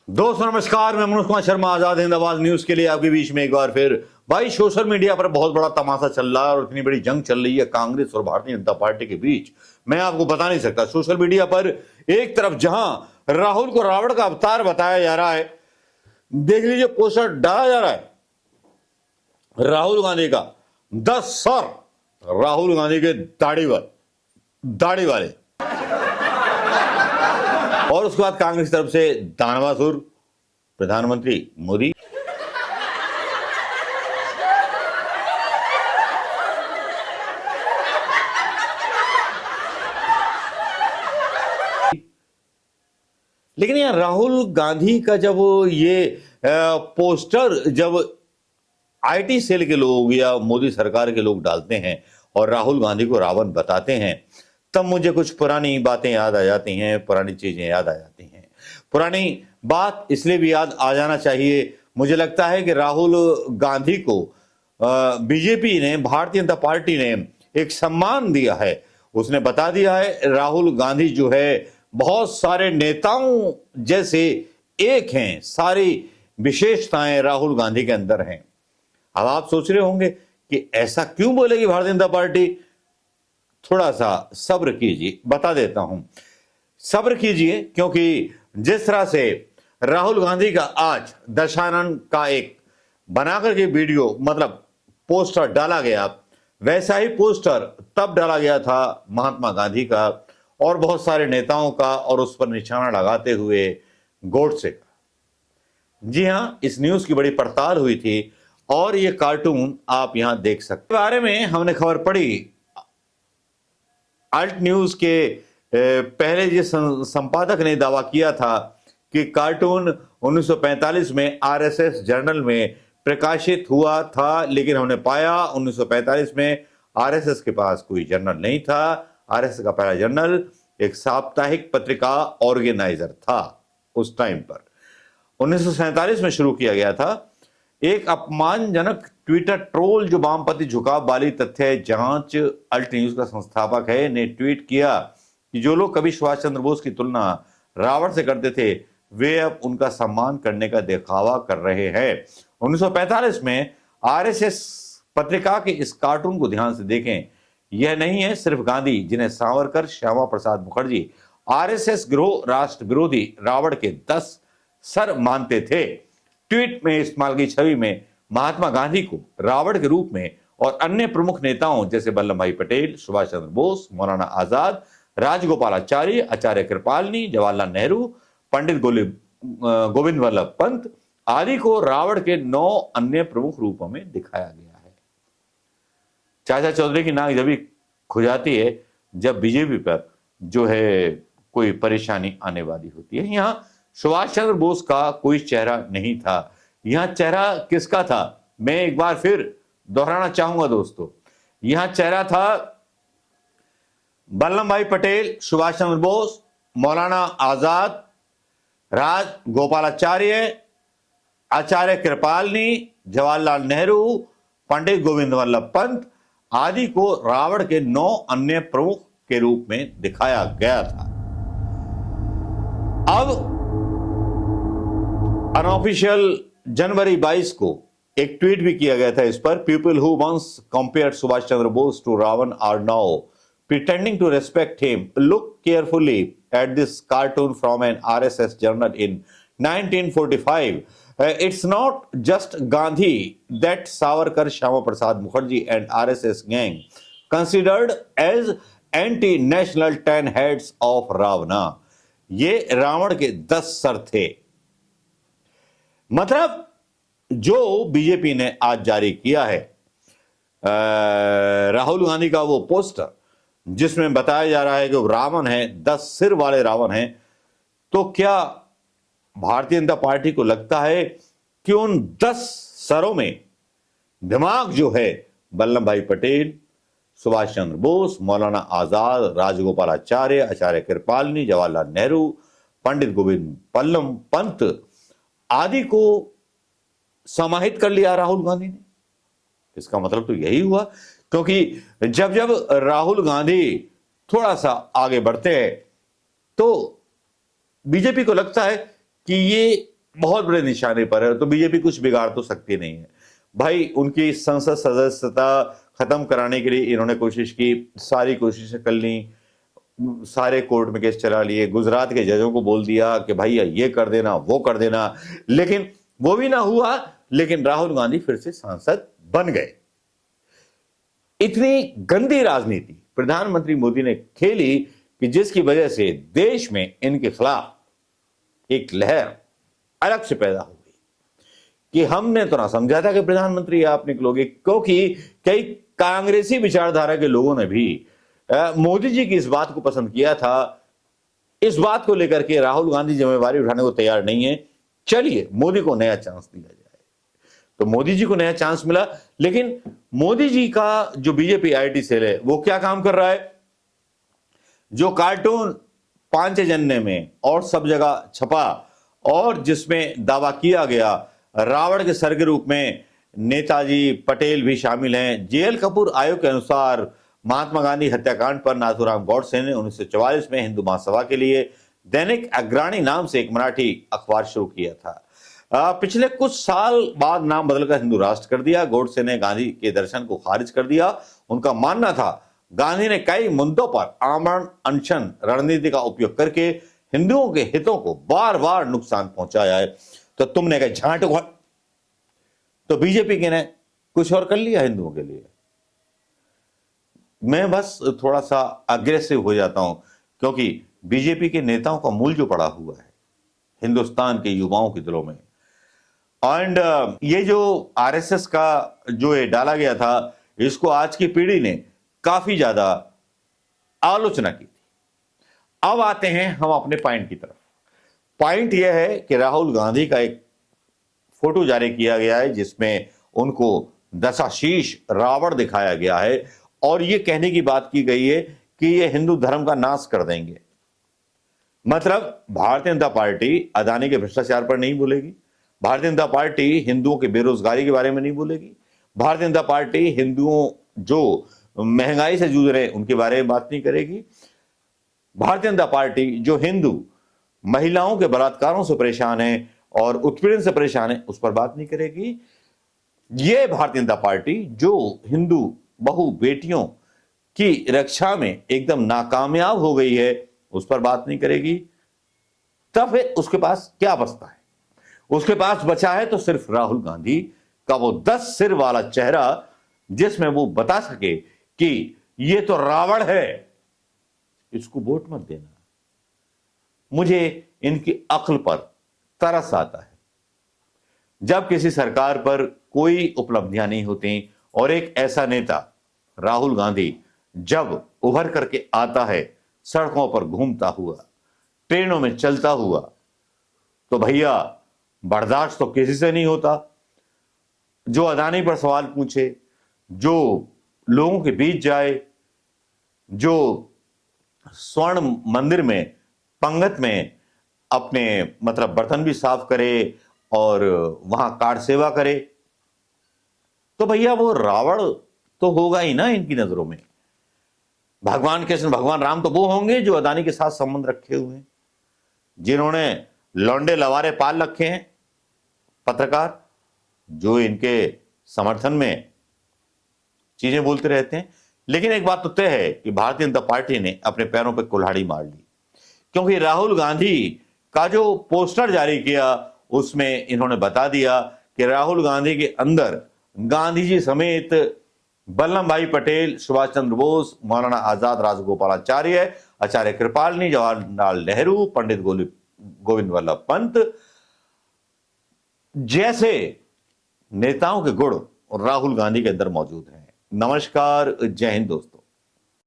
दोस्तों नमस्कार, मैं मनोज कुमार शर्मा आजाद हिंद आवाज न्यूज के लिए आपके बीच में एक बार फिर। भाई, सोशल मीडिया पर बहुत बड़ा तमाशा चल रहा है और इतनी बड़ी जंग चल रही है कांग्रेस और भारतीय जनता पार्टी के बीच, मैं आपको बता नहीं सकता। सोशल मीडिया पर एक तरफ जहां राहुल को रावण का अवतार बताया जा रहा है, देख लीजिए पोस्टर डाला जा रहा है राहुल गांधी का 10 सर, राहुल गांधी के दाढ़ी वाले, और उसके बाद कांग्रेस की तरफ से दानवासुर प्रधानमंत्री मोदी। लेकिन यार राहुल गांधी का जब ये पोस्टर जब आईटी सेल के लोग या मोदी सरकार के लोग डालते हैं और राहुल गांधी को रावण बताते हैं, तब मुझे कुछ पुरानी बातें याद आ जाती हैं, पुरानी चीजें याद आ जाती हैं। पुरानी बात इसलिए भी याद आ जाना चाहिए, मुझे लगता है कि राहुल गांधी को बीजेपी ने, भारतीय जनता पार्टी ने एक सम्मान दिया है। उसने बता दिया है राहुल गांधी जो है बहुत सारे नेताओं जैसे एक हैं, सारी विशेषताएं राहुल गांधी के अंदर हैं। अब आप सोच रहे होंगे कि ऐसा क्यों बोलेगी भारतीय जनता पार्टी। थोड़ा सा सब्र कीजिए, बता देता हूं। सब्र कीजिए, क्योंकि जिस तरह से राहुल गांधी का आज दशानन का एक बनाकर के वीडियो मतलब पोस्टर डाला गया, वैसा ही पोस्टर तब डाला गया था महात्मा गांधी का और बहुत सारे नेताओं का, और उस पर निशाना लगाते हुए गोडसे का। जी हां, इस न्यूज की बड़ी पड़ताल हुई थी और ये कार्टून आप यहां देख सकते। बारे में हमने खबर पढ़ी, अल्ट न्यूज के पहले जिस संपादक ने दावा किया था कि कार्टून 1945 में आरएसएस जर्नल में प्रकाशित हुआ था, लेकिन हमने पाया 1945 में आरएसएस के पास कोई जर्नल नहीं था। आरएसएस का पहला जर्नल एक साप्ताहिक पत्रिका ऑर्गेनाइजर था। उस टाइम पर 1947 में शुरू किया गया था। एक अपमानजनक ट्विटर ट्रोल जो वामपंथी झुकाव वाली तथ्य जांच अल्ट न्यूज का संस्थापक है, ने ट्वीट किया कि जो लोग कभी सुभाष चंद्र बोस की तुलना रावण से करते थे, वे अब उनका सम्मान करने का दिखावा कर रहे हैं। 1945 में आरएसएस पत्रिका के इस कार्टून को ध्यान से देखें। यह नहीं है सिर्फ गांधी, जिन्हें सावरकर, श्यामा प्रसाद मुखर्जी आरएसएस गिरोह राष्ट्र विरोधी रावण के 10 सर मानते थे। ट्वीट में इस्तेमाल की छवि में महात्मा गांधी को रावण के रूप में और अन्य प्रमुख नेताओं जैसे वल्लभ भाई पटेल, सुभाष चंद्र बोस, मौलाना आजाद, राजगोपालाचारी, आचार्य कृपालनी, जवाहरलाल नेहरू, पंडित गोविंद वल्लभ पंत आदि को रावण के 9 अन्य प्रमुख रूपों में दिखाया गया है। चाचा चौधरी की नाक जब भी खुजाती है जब बीजेपी पर जो है कोई परेशानी आने वाली होती है। यहां सुभाष चंद्र बोस का कोई चेहरा नहीं था। यहां चेहरा किसका था, मैं एक बार फिर दोहराना चाहूंगा दोस्तों। यहां चेहरा था वल्लभ भाई पटेल, सुभाष चंद्र बोस, मौलाना आजाद, राज गोपालाचार्य, आचार्य कृपालनी, जवाहरलाल नेहरू, पंडित गोविंद वल्लभ पंत आदि को रावण के 9 अन्य प्रमुख के रूप में दिखाया गया था। अब अनऑफिशियल जनवरी 22 को एक ट्वीट भी किया गया था इस पर। People who once compared Subhash Chandra Bose to Ravana are now pretending to respect him. Look carefully at this cartoon from an RSS journal in 1945. It's not just Gandhi that Savarkar, Shama Prasad Mukherjee and RSS gang considered as anti-national 10 heads of Ravana. ये रावण के 10 sir थे। मतलब जो BJP ने आज जारी किया है राहुल गांधी का वो पोस्टर, जिसमें बताया जा रहा है कि वो रावण है, 10 सिर वाले रावण हैं, तो क्या भारतीय जनता पार्टी को लगता है कि उन 10 सरों में दिमाग जो है वल्लभ भाई पटेल, सुभाष चंद्र बोस, मौलाना आजाद, राजगोपालाचार्य, आचार्य कृपालनी, जवाहरलाल नेहरू, पंडित गोविंद वल्लभ पंत आदि को समाहित कर लिया राहुल गांधी ने? इसका मतलब तो यही हुआ, क्योंकि जब जब राहुल गांधी थोड़ा सा आगे बढ़ते हैं तो बीजेपी को लगता है कि ये बहुत बड़े निशाने पर है, तो बीजेपी कुछ बिगाड़ तो सकती नहीं है भाई। उनकी संसद सदस्यता खत्म कराने के लिए इन्होंने कोशिश की, सारी कोशिशें कर ली, सारे कोर्ट में केस चला लिए, गुजरात के जजों को बोल दिया कि भैया ये कर देना वो कर देना, लेकिन वो भी ना हुआ। लेकिन राहुल गांधी फिर से सांसद बन गए। इतनी गंदी राजनीति प्रधानमंत्री मोदी ने खेली कि जिसकी वजह से देश में इनके खिलाफ एक लहर अलग से पैदा हो गई कि हमने तो ना समझा था कि प्रधानमंत्री आप निकलोगे, क्योंकि कई कांग्रेसी विचारधारा के लोगों ने भी मोदी जी की इस बात को पसंद किया था। इस बात को लेकर के राहुल गांधी जिम्मेवारी उठाने को तैयार नहीं है। चलिए मोदी को नया चांस दिया जाए, तो मोदी जी को नया चांस मिला। लेकिन मोदी जी का जो बीजेपी आईटी सेल है वो क्या काम कर रहा है? जो कार्टून पांचजन्य में और सब जगह छपा और जिसमें दावा किया गया रावण के सर के रूप में नेताजी पटेल भी शामिल हैं। जेएल कपूर आयोग के अनुसार महात्मा गांधी हत्याकांड पर नाथूराम गौडसे ने 1944 में हिंदू महासभा के लिए दैनिक अग्रणी नाम से एक मराठी अखबार शुरू किया था। पिछले कुछ साल बाद नाम बदलकर हिंदू राष्ट्र कर दिया। गौडसे ने गांधी के दर्शन को खारिज कर दिया। उनका मानना था गांधी ने कई मुद्दों पर आमरण अनशन रणनीति का उपयोग करके हिंदुओं के हितों को बार बार नुकसान पहुंचाया है। तो तुमने कहा झांट, तो बीजेपी के ने कुछ और कर लिया हिंदुओं के लिए। मैं बस थोड़ा सा अग्रेसिव हो जाता हूं, क्योंकि बीजेपी के नेताओं का मूल जो पड़ा हुआ है हिंदुस्तान के युवाओं के दिलों में, एंड ये जो आरएसएस का जो ये डाला गया था, इसको आज की पीढ़ी ने काफी ज्यादा आलोचना की थी। अब आते हैं हम अपने पॉइंट की तरफ। पॉइंट यह है कि राहुल गांधी का एक फोटो जारी किया गया है जिसमें उनको दशाशीष रावण दिखाया गया है और यह कहने की बात की गई है कि ये हिंदू धर्म का नाश कर देंगे। मतलब भारतीय जनता पार्टी अदानी के भ्रष्टाचार पर नहीं बोलेगी, भारतीय जनता पार्टी हिंदुओं के बेरोजगारी के बारे में नहीं बोलेगी, भारतीय जनता पार्टी हिंदुओं जो महंगाई से जूझ रहे हैं उनके बारे में बात नहीं करेगी, भारतीय जनता पार्टी जो हिंदू महिलाओं के बलात्कारों से परेशान है और उत्पीड़न से परेशान है उस पर बात नहीं करेगी। यह भारतीय जनता पार्टी जो हिंदू बहु बेटियों की रक्षा में एकदम नाकामयाब हो गई है उस पर बात नहीं करेगी। तब फिर उसके पास क्या बचता है? उसके पास बचा है तो सिर्फ राहुल गांधी का वो 10 सिर वाला चेहरा जिसमें वो बता सके कि ये तो रावण है, इसको वोट मत देना। मुझे इनकी अक्ल पर तरस आता है। जब किसी सरकार पर कोई उपलब्धियां नहीं होती और एक ऐसा नेता राहुल गांधी जब उभर करके आता है सड़कों पर घूमता हुआ, ट्रेनों में चलता हुआ, तो भैया बर्दाश्त तो किसी से नहीं होता। जो अदानी पर सवाल पूछे, जो लोगों के बीच जाए, जो स्वर्ण मंदिर में पंगत में अपने मतलब बर्तन भी साफ करे और वहां कार सेवा करे, तो भैया वो रावण तो होगा ही ना इनकी नजरों में। भगवान कृष्ण भगवान राम तो वो होंगे जो अदानी के साथ संबंध रखे हुए हैं, जिन्होंने लौंडे लवारे पाल रखे हैं, पत्रकार जो इनके समर्थन में चीजें बोलते रहते हैं। लेकिन एक बात तो तय है कि भारतीय जनता पार्टी ने अपने पैरों पर कुल्हाड़ी मार ली, क्योंकि राहुल गांधी का जो पोस्टर जारी किया उसमें इन्होंने बता दिया कि राहुल गांधी के अंदर गांधी जी समेत वल्लभ भाई पटेल, सुभाष चंद्र बोस, मौलाना आजाद, राजगोपालाचार्य, आचार्य कृपालनी, जवाहरलाल नेहरू, पंडित गोविंद वल्लभ पंत जैसे नेताओं के गुण राहुल गांधी के अंदर मौजूद हैं। नमस्कार, जय हिंद दोस्तों।